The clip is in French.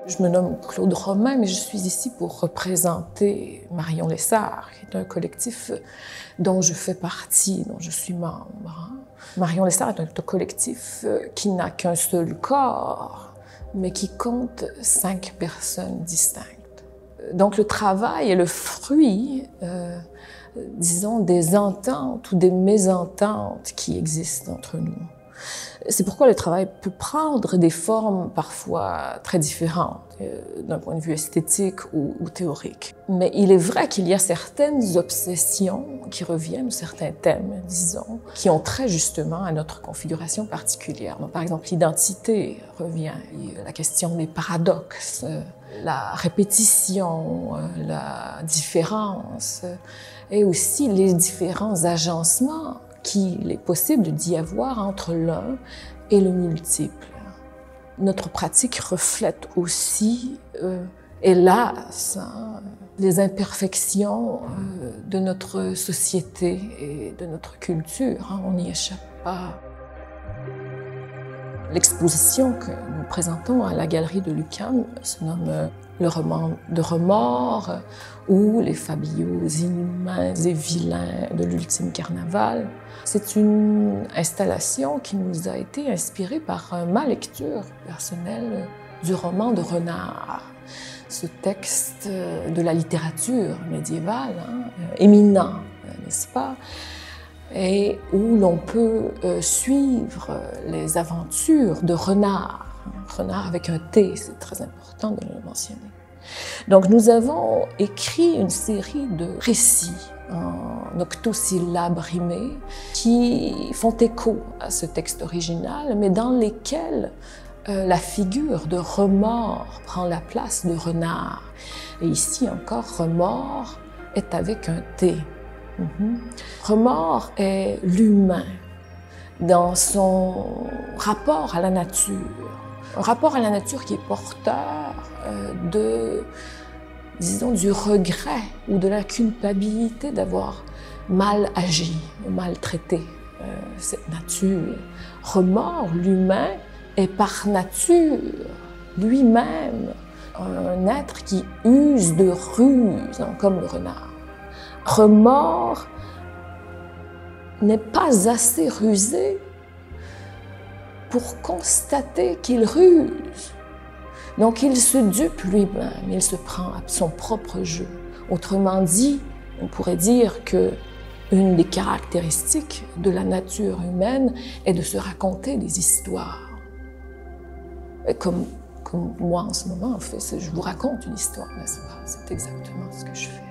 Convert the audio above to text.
Je me nomme Claude Romain, mais je suis ici pour représenter Marion Lessard, qui est un collectif dont je fais partie, dont je suis membre. Marion Lessard est un collectif qui n'a qu'un seul corps, mais qui compte 5 personnes distinctes. Donc le travail est le fruit, disons, des ententes ou des mésententes qui existent entre nous. C'est pourquoi le travail peut prendre des formes parfois très différentes d'un point de vue esthétique ou théorique. Mais il est vrai qu'il y a certaines obsessions qui reviennent, ou certains thèmes, disons, qui ont trait justement à notre configuration particulière. Donc, par exemple, l'identité revient, la question des paradoxes, la répétition, la différence, et aussi les différents agencements qu'il est possible d'y avoir entre l'un et le multiple. Notre pratique reflète aussi, hélas, les imperfections de notre société et de notre culture. On n'y échappe pas. L'exposition que nous présentons à la galerie de l'UQAM se nomme Le roman de remords ou Les fabliaux inhumains et vilains de l'ultime carnaval. C'est une installation qui nous a été inspirée par ma lecture personnelle du roman de Renard, ce texte de la littérature médiévale, éminent, n'est-ce pas? Et où l'on peut suivre les aventures de Renard. Renard avec un T, c'est très important de le mentionner. Donc nous avons écrit une série de récits en octosyllabes rimés qui font écho à ce texte original, mais dans lesquels la figure de remords prend la place de renard. Et ici encore, remords est avec un T. Remords est l'humain dans son rapport à la nature. Un rapport à la nature qui est porteur disons, du regret ou de la culpabilité d'avoir mal agi, mal traité cette nature. Remords, l'humain, est par nature lui-même un être qui use de ruse, comme le renard. Remords n'est pas assez rusé pour constater qu'il ruse. Donc il se dupe lui-même, il se prend à son propre jeu. Autrement dit, on pourrait dire que une des caractéristiques de la nature humaine est de se raconter des histoires. Et comme moi en ce moment, en fait, je vous raconte une histoire, n'est-ce pas? C'est exactement ce que je fais.